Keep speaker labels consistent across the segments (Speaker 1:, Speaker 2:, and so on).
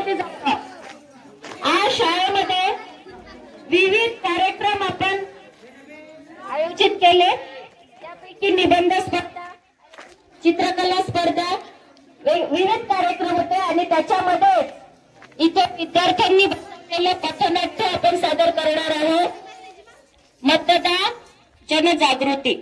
Speaker 1: शाळेमध्ये जातो। आज शाळेमध्ये विविध कार्यक्रम आपण आयोजित केले, त्यापैकी निबंध स्पर्धा, चित्रकला स्पर्धा, विविध कार्यक्रम होते आणि त्याच्यामध्ये इथे विद्यार्थ्यांनी बनवलेले पथनाट्य आपण सादर करणार आहोत। मतदान जनजागृती।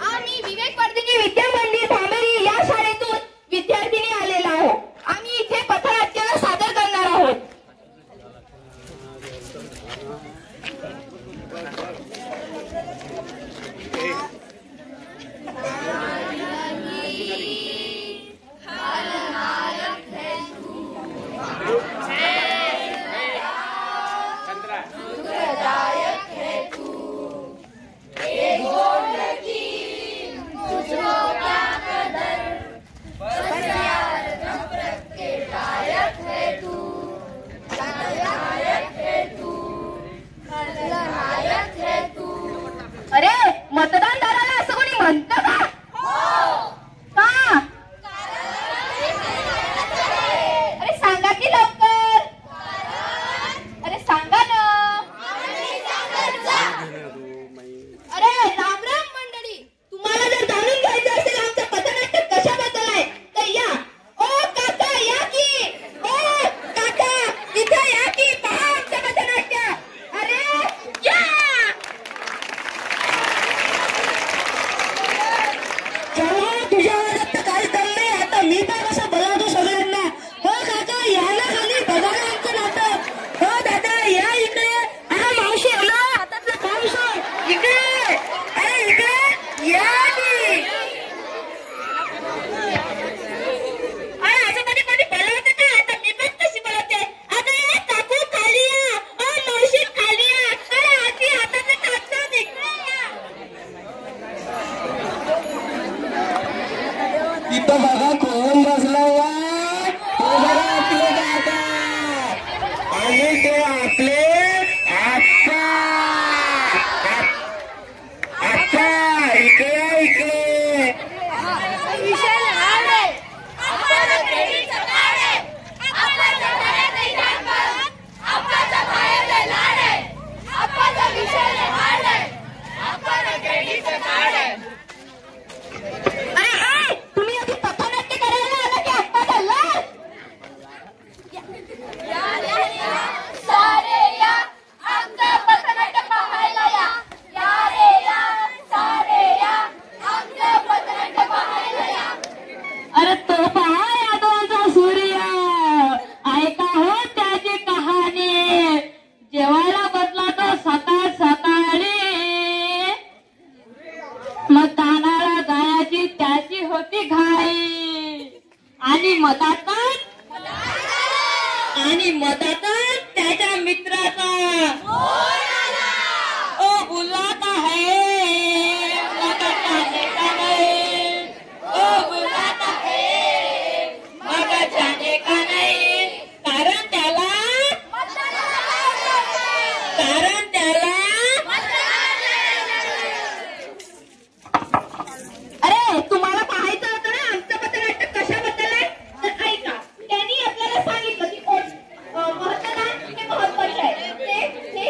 Speaker 2: आम्ही विवेकवर्धिनी विद्यामंदिर भांबरी या शाळेतून विद्यार्थिनी आलेला आहोत। आम्ही इथे पथनाट्य सादर करणार आहोत। अरे मतदानदाराला असं कोणी म्हणतं का? का? अरे सांगा की लवकर। अरे सांगा ना। अरे राम राम मंडळी, तुम्हाला जर जाणून घ्यायचं असेल आमचं पथनाट्य कशाबद्दल आहे तर या। ओ काका या की, ओ काका इथे या की, पहा आमचं पथनाट्य। अरे या। चला तुझ्या वाजत काही दम नाही, आता मी पण कसं बोलावतो सगळ्यांना। हो काका या ना खाली, बघा ना आमचं नाटक। हो दादा या इकडे। अरे मावशी आला हातातलं काम सोड इकडे। अरे इकडे या की। अरे असं कधी कधी बोलावते का? आता मी पण तशी बोलवते। अरे काकू खाली या, ओ मावशी खाली या। अरे आजी हातातलं काम सोड इकडे या।
Speaker 3: इथं बघा कोण बसलाय तो बघा आपले दादा आणि ते आपले आप्पा। आप्पा इकडे या, इकडे।
Speaker 2: अरे तुम्ही आधी पथनाट्य करायला आला की आत्ता चालला? सारे या आमचं पथनाट्य पाहायला या। या रे या, सारे या आमचं पथनाट्य पाहायला या।
Speaker 1: अरे तो पहा यादवांचा सूर्य, ऐका हो त्याची कहाणी। जेवायला बसला तो सकाळ सकाळी, मतदानाला जायची त्याची होती घाई। आणि मतातच त्याच्या मित्राचा ओ बुलाता है, मगर जाने का नहीं। ओ बुलाता है, मगर जाने का नहीं। कारण त्याला
Speaker 2: अरे तुम्हाला पाहायचं होतं ना आमचं पथनाट्य कशाबद्दल आहे तर ऐका। त्यांनी आपल्याला सांगितलं की मतदान हे महत्वाचे आहे। ते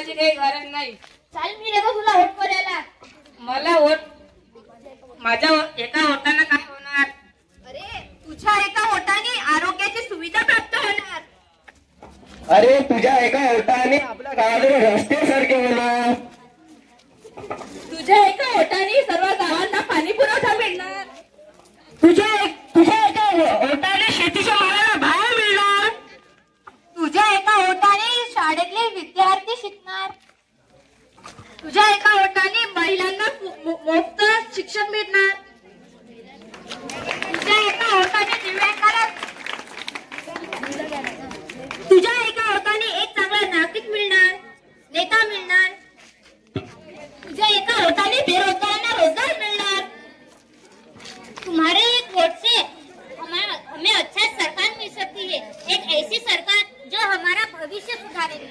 Speaker 1: सांगायची काही गरज नाही.
Speaker 2: चाल मी देतो तुला वोट करायला.
Speaker 1: मला माझ्या एका वोटानं काय होणार?
Speaker 2: अरे तुझ्या एका वोटाने आरोग्याची सुविधा प्राप्त होणार.
Speaker 3: अरे तुझ्या एका वोटाने आपल्या गावातील रस्ते सारखे होणार.
Speaker 2: तुझ्या एका वोटाने सर्व गावांना पाणी पुरवठा मिळणार. तुझ्या एका वोटाने शेतीच्या मालाला भाव मिळणार. तुझ्या एका वोटाने शाळेतले विद्यार्थी शिकणार. तुझ्या एका वोटाने महिलांना मोफत शिक्षण मिळणार. तुझ्या एका वोटाने दिव्यांगाला तुझ्या एका वोटाने एक चांगला नागरिक मिळणार, नेता मिळणार. तुझ्या एका वोटाने बेरोजगारांना रोजगार मिळणार. तुम्हारे एक वोट से हमें अच्छा सरकार मिल सकती है, एक ऐसी सरकार जो हमारा भविष्य सुधारेगी.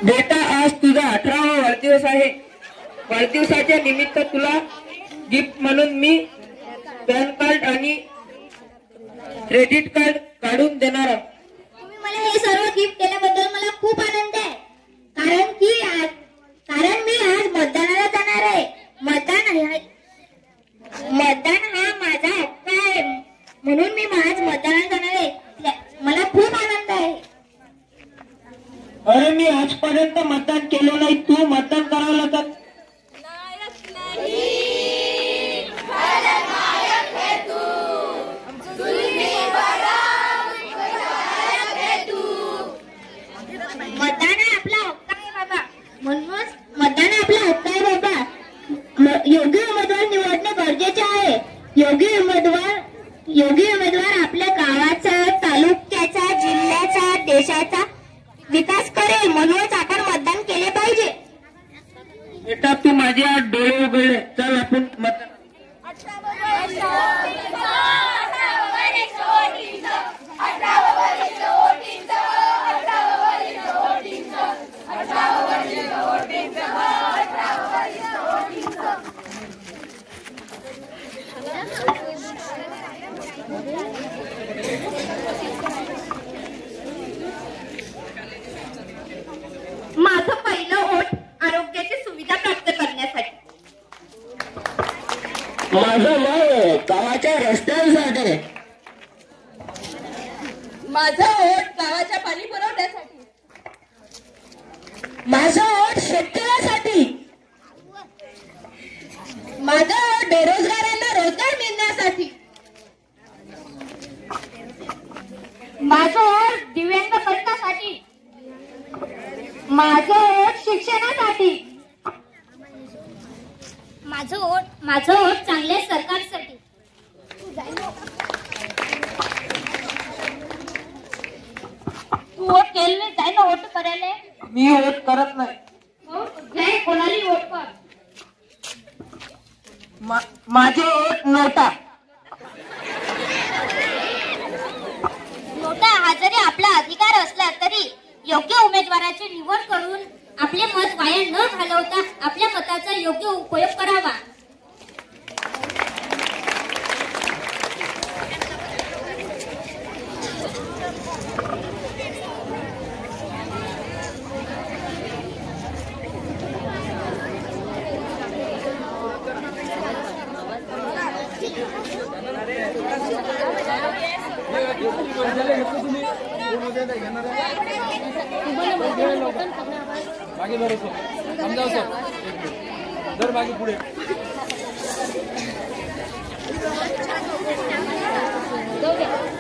Speaker 1: बेटा, आज तुझा 18वा वाढदिवस आहे. वाढदिवसाच्या निमित्त तुला गिफ्ट म्हणून मी पॅन कार्ड आणि क्रेडिट कार्ड काढून देणार.
Speaker 2: तुम्ही मला हे सर्व गिफ्ट केल्याबद्दल मला खूप आनंद आहे. कारण मी आज मतदानाला जाणार आहे. मतदान हा माझा हक्क आहे, म्हणून मी आज मतदानाला जाणार आहे. मला खूप आनंद आहे.
Speaker 3: अरे मी आजपर्यंत मतदान केलं नाही. तू मतदान करावं लागत.
Speaker 2: मतदान हा आपला हक्क आहे बाबा. म्हणूनच मतदान हा आपला हक्क आहे बाबा. योग्य उमेदवार निवडणे गरजेचे आहे. योग्य उमेदवार आपल्या गावाचा, तालुक्याचा, जिल्ह्याचा, देशाचा विकास करेल. म्हणूनच आपण मतदान केले पाहिजे.
Speaker 3: बेटा, तू माझे आज डोळे उघडले. चल आपण मतदान.
Speaker 2: माझं पहिलं वोट आरोग्याची सुविधा प्राप्त करण्यासाठी.
Speaker 3: माझं वय गावाच्या रस्त्यांसाठी.
Speaker 2: माझं वोट गावाच्या पाणी पुरवठ्यासाठी.
Speaker 3: माझं वोट शेतकऱ्यासाठी.
Speaker 2: माझं वोट बेरोजगारांना रोजगार मिळण्यासाठी. माझं वोट दिव्यांगकरणासाठी. माझं वोट शिक्षणासाठी. माझं वोट चांगल्या सरकारसाठी. तू वोट केलं नाही, जाय ना वोट करायला.
Speaker 1: मी वोट करत नाही.
Speaker 2: जाय कोणाला वोट कर.
Speaker 1: माझे वोट नोटा.
Speaker 2: नोटा हा जरी आपला अधिकार असला तरी योग्य उमेदवाराची निवड करून आपले मत वाया न घालवता आपल्या मताचा योग्य उपयोग करावा.
Speaker 4: मागे बरोबर समजाव सर दर मागे पुढे
Speaker 2: जाऊ द्या.